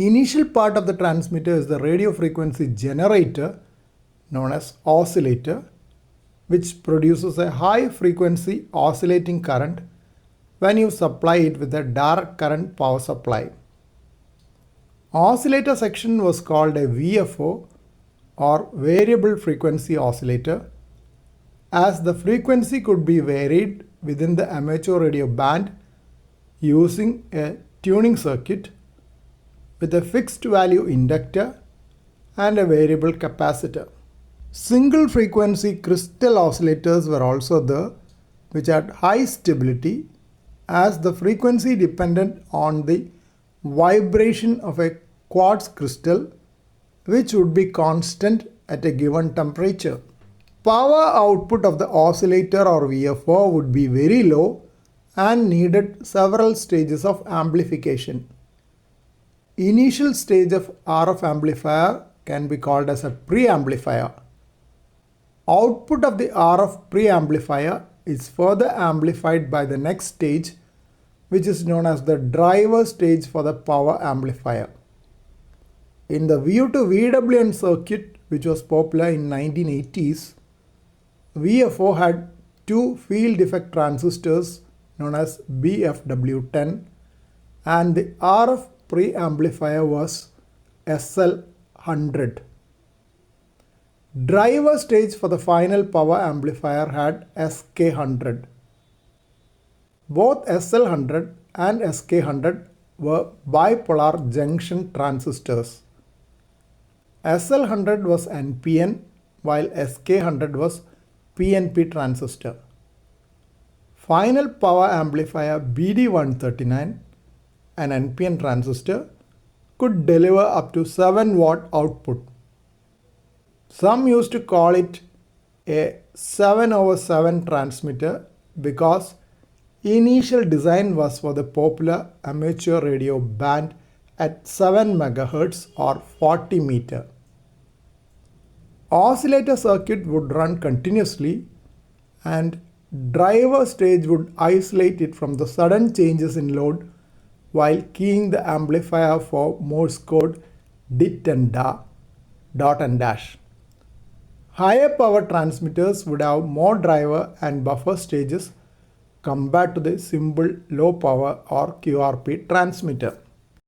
Initial part of the transmitter is the radio frequency generator known as oscillator, which produces a high frequency oscillating current when you supply it with a direct current power supply. Oscillator section was called a VFO or Variable Frequency Oscillator, as the frequency could be varied within the amateur radio band using a tuning circuit with a fixed value inductor and a variable capacitor. Single frequency crystal oscillators were also there, which had high stability as the frequency depended on the vibration of a quartz crystal, which would be constant at a given temperature. Power output of the oscillator or VFO would be very low and needed several stages of amplification. Initial stage of RF amplifier can be called as a preamplifier. Output of the RF preamplifier is further amplified by the next stage, which is known as the driver stage for the power amplifier. In the VU to VWN circuit, which was popular in 1980s, VFO had two field effect transistors known as BFW10, and the RF preamplifier was SL100. Driver stage for the final power amplifier had SK100. Both SL100 and SK100 were bipolar junction transistors. SL100 was NPN while SK100 was PNP transistor. Final power amplifier BD139, an NPN transistor, could deliver up to 7 watt output. Some used to call it a 7/7 transmitter because initial design was for the popular amateur radio band at 7 MHz or 40 meter. Oscillator circuit would run continuously and driver stage would isolate it from the sudden changes in load while keying the amplifier for Morse code dit and da, dot and dash. Higher power transmitters would have more driver and buffer stages compared to the simple low power or QRP transmitter.